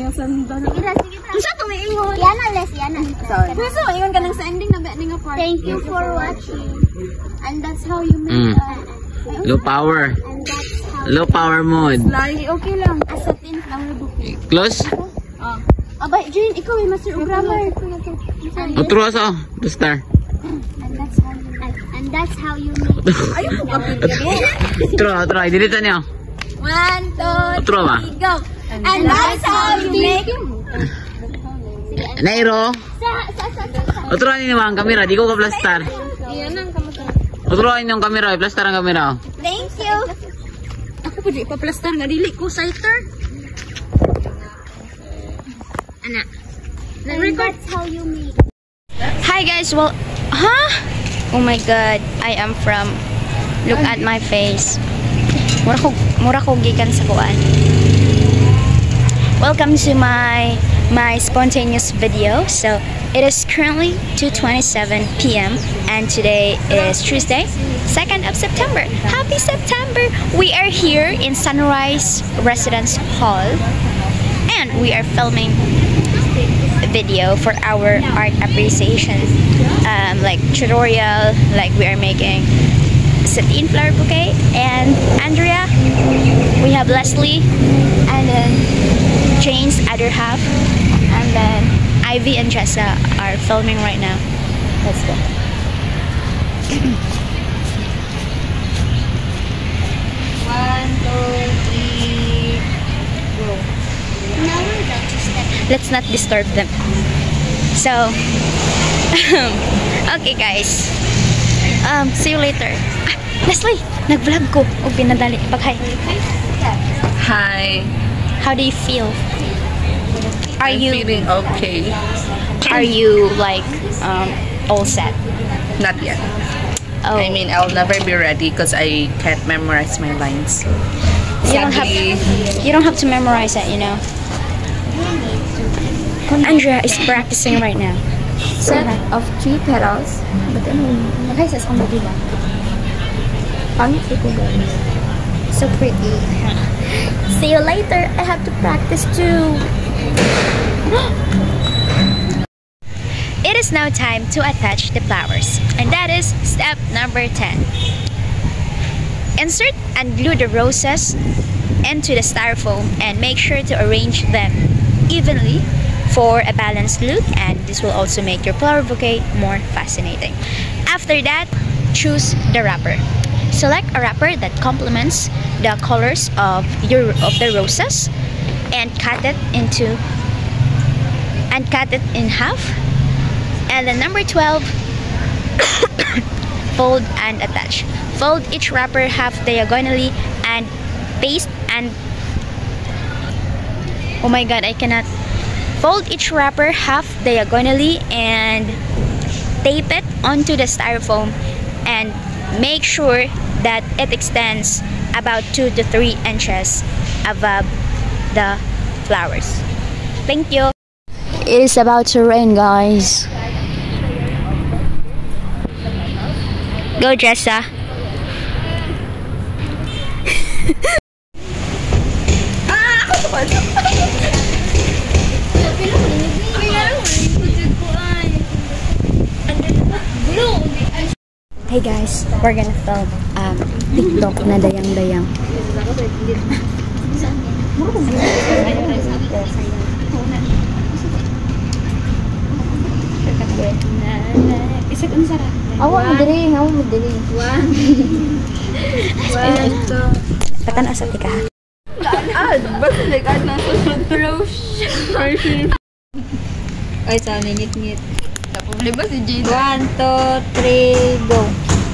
nga sandal. Sige na. Isa to may ingon. Yana les, yana. Gusto mo ingon ka lang sa ending na nga part. Thank you for watching. And that's how you make Low power. And that's how Low power mode. Lagi okay lang. asatin lang lubuki. Close. Aba, Jane, ikaw ay master of grammar. Otro aso. The star. And that's how you make. Ayun ko kapit ka mo. Otro. Dilitan niyo. 1, 2, Otro ba? 3, go. And that's how you make. Nairo. Sa. Otro ni ang kamera. Di ko ka-plastar. Iyan ang kamusta. Otro yung kamera. I-plastar ang kamera. Thank you. Ako po di ipaplastar nga dili ko sighter. Ana. And that's how you make. Hi guys, well, oh my god, I am from, look at my face. Mura ko gikan sa kuan. Welcome to my spontaneous video. So it is currently 2:27 p.m. and today is Tuesday, 2nd of September. Happy September! We are here in Sunrise Residence Hall and we are filming a video for our art appreciation like tutorial, like we are making sateen flower bouquet, and Andrea, we have Leslie, and then Jane's other half, and then Ivy and Jessa are filming right now. Let's go. One, two, three, go. Now we're going to step. Let's not disturb them. So, okay guys. See you later. Leslie, nag-vlog ko. O pinadali. Pag-hi. Hi. How do you feel? Are I'm you feeling okay? Are you like all set? Not yet. Oh, I mean, I'll never be ready because I can't memorize my lines. you don't have to memorize it, you know. Andrea is practicing right now. Set of 3 petals. But then, okay, sa isang mabila. Pangit ko guys. So pretty. See you later. I have to practice too. It is now time to attach the flowers, and that is step number 10. Insert and glue the roses into the styrofoam and make sure to arrange them evenly for a balanced look, and this will also make your flower bouquet more fascinating. After that, choose the wrapper. Select a wrapper that complements the colors of the roses and cut it in half. And then number 12, fold and attach. Fold each wrapper half diagonally and paste and oh my god, I cannot. Fold each wrapper half diagonally and tape it onto the styrofoam and make sure that it extends about 2 to 3 inches above the flowers. Thank you. It is about to rain, guys. Go, Jessa. Hey guys, we're gonna film TikTok na dayang-dayang. Awa mo diri. Patan asa tika. Basta nagad na sa ay, sa ngit-ngit. Tapos ba si Jade? 1, 2, 3, go.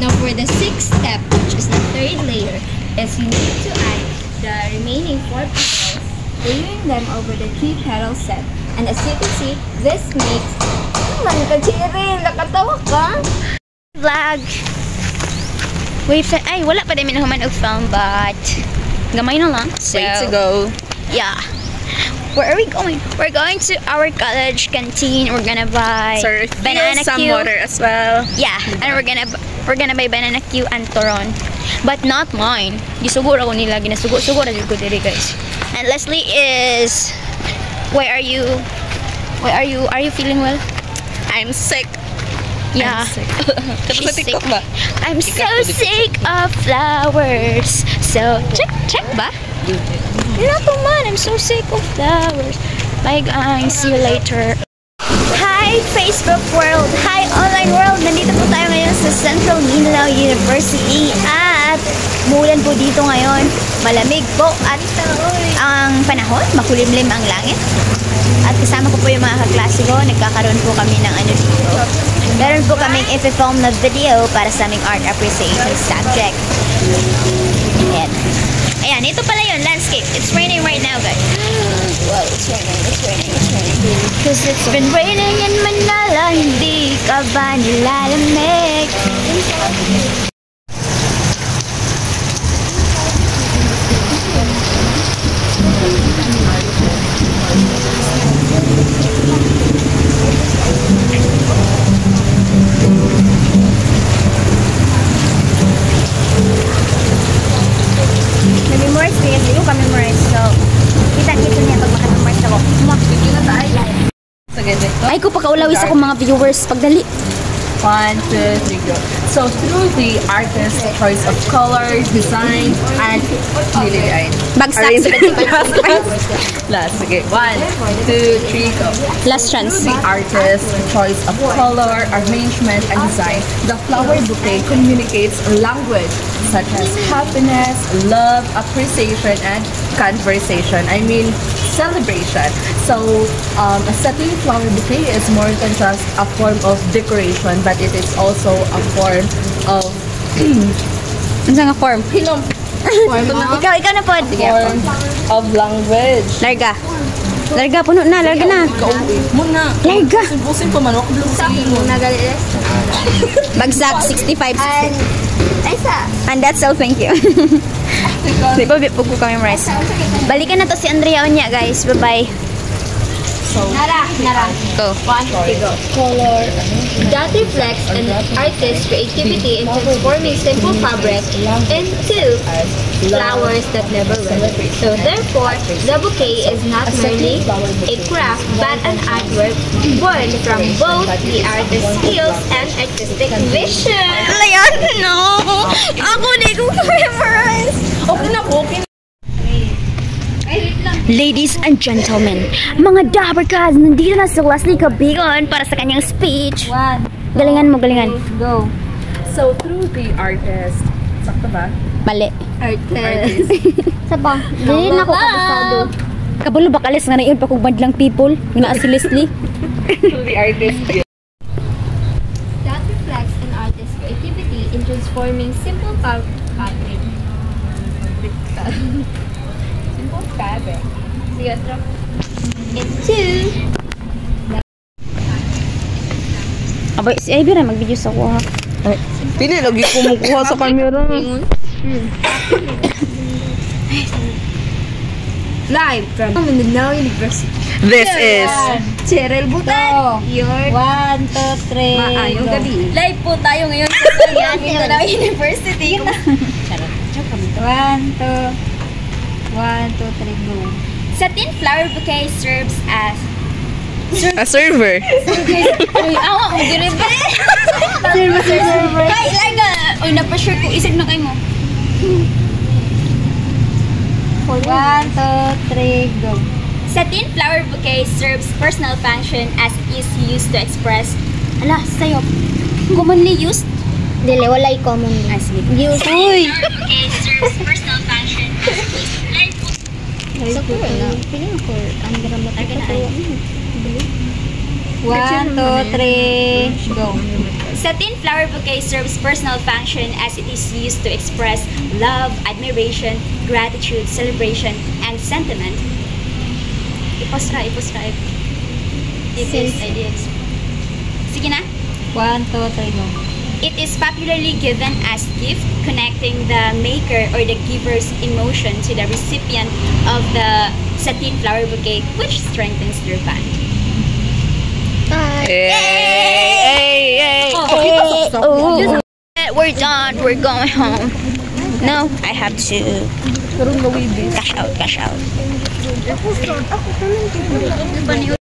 Now for the 6th step, which is the 3rd layer, is you need to add the remaining 4 petals, layering them over the 3 petal set. And as you can see, this makes Nakatawa ka? Vlog. Ay, wala pa din human og film, but gamay na lang. So, Way to go. yeah. Where are we going? We're going to our college canteen. We're gonna buy banana some Q. water as well. Yeah, and we're gonna buy banana Q and turon, but not mine. Gisuguro ko nila, ginasugo-sugo ra gyud ko diri, guys. And Leslie is Why are you feeling well? I'm sick. Yeah. She's sick. I'm so sick of flowers. So check ba? Naku man, I'm so sick of flowers. Bye guys, see you later. Hi Facebook world! Hi online world! Nandito po tayo ngayon sa Central Mindanao University at muulan po dito ngayon. Malamig po at ang panahon, makulimlim ang langit. At kasama ko po yung mga kaklase ko. Nagkakaroon po kami ng ano dito. Meron po kaming i-film na video para sa aming art appreciation subject. Ayan. Ayan, ito pala yun, landscape. It's raining right now, guys. Wow, it's raining. Cause it's been raining in Manila, hindi ka ba nilalamig? Na-memorize ko yan, hindi ko ka-memorize. So, kita-kita niya pag maka-memorize ako. Ay, ko pakaulawis ako mga viewers. Pagdali. 1, 2, 3, go. So through the artist's choice of color, design, and lily-eyed. Bagsak. Last, okay. 1, 2, 3, go. Last chance. The artist's choice of color, arrangement, and design. The flower bouquet communicates language such as happiness, love, appreciation, and conversation. I mean, celebration. So, a satin flower bouquet is more than just a form of decoration, but it is also a form of Ano nga form? Ikaw na po. form of language. Larga. Larga, puno na. Larga na. Muna. Larga. Busin pa man ako Muna gali. Bagsak, 65. Aysa. And that's all, thank you. Di ba, bipog ko kami memorize. Balikan na to si Andrea Onya, guys. Bye-bye. Nara. Go. 1, 2, go. Color. That reflects an artist's creativity in transforming simple fabric into flowers that never wet. So therefore, the bouquet is not merely a craft but an artwork born from both the artist's skills and artistic vision. Ayan, no! Ako di ko memorize. Okay na po, okay na. Ladies and gentlemen, mga Dabbercats, nandito na si Leslie Cabigon para sa kanyang speech. 1, Galingan mo, galingan. go. So through the artist, sakto ba? Mali. Artist. Saba, dili na ako kabisado. Kabalo ba kalis nga na yun, pakubad lang people. Nga si Leslie. Through the artist. That reflects an artist's creativity in transforming simple fabric. Simple fabric. Into Abay, si Ivy na mag-video sa kuha. Pili, lagi kumukuha sa camera. live from Mindanao University. This is Cheryl Butan. Your 1, 2, 3. Maayong gabi. Live po tayo ngayon sa Mindanao University. 1, 2, 1, 2, 3, go. Satin flower bouquet serves as a server. Uy, awa mo gini ba? Server. Kay Larga. Uy, na-pressure ko. Isip na kayo mo. 1, 2, 3, go. Satin flower bouquet serves personal function as it is used to express. Ala, sayo. Commonly used? Dili, walay common. Sige. Use. Uy! Bouquet serves personal function as it is Sa ko na. Piling ko. Ang garamat na tayo. 1, 2, 3, go. Satin flower bouquet serves personal function as it is used to express love, admiration, gratitude, celebration, and sentiment. Ipos ra. It is. Sige na. 1, 2, 3, go. It is popularly given as gift, connecting the maker or the giver's emotion to the recipient of the satin flower bouquet, which strengthens their bond. Hey. Oh, we're done. We're going home. No, I have to cash out. Ako, kanan ko.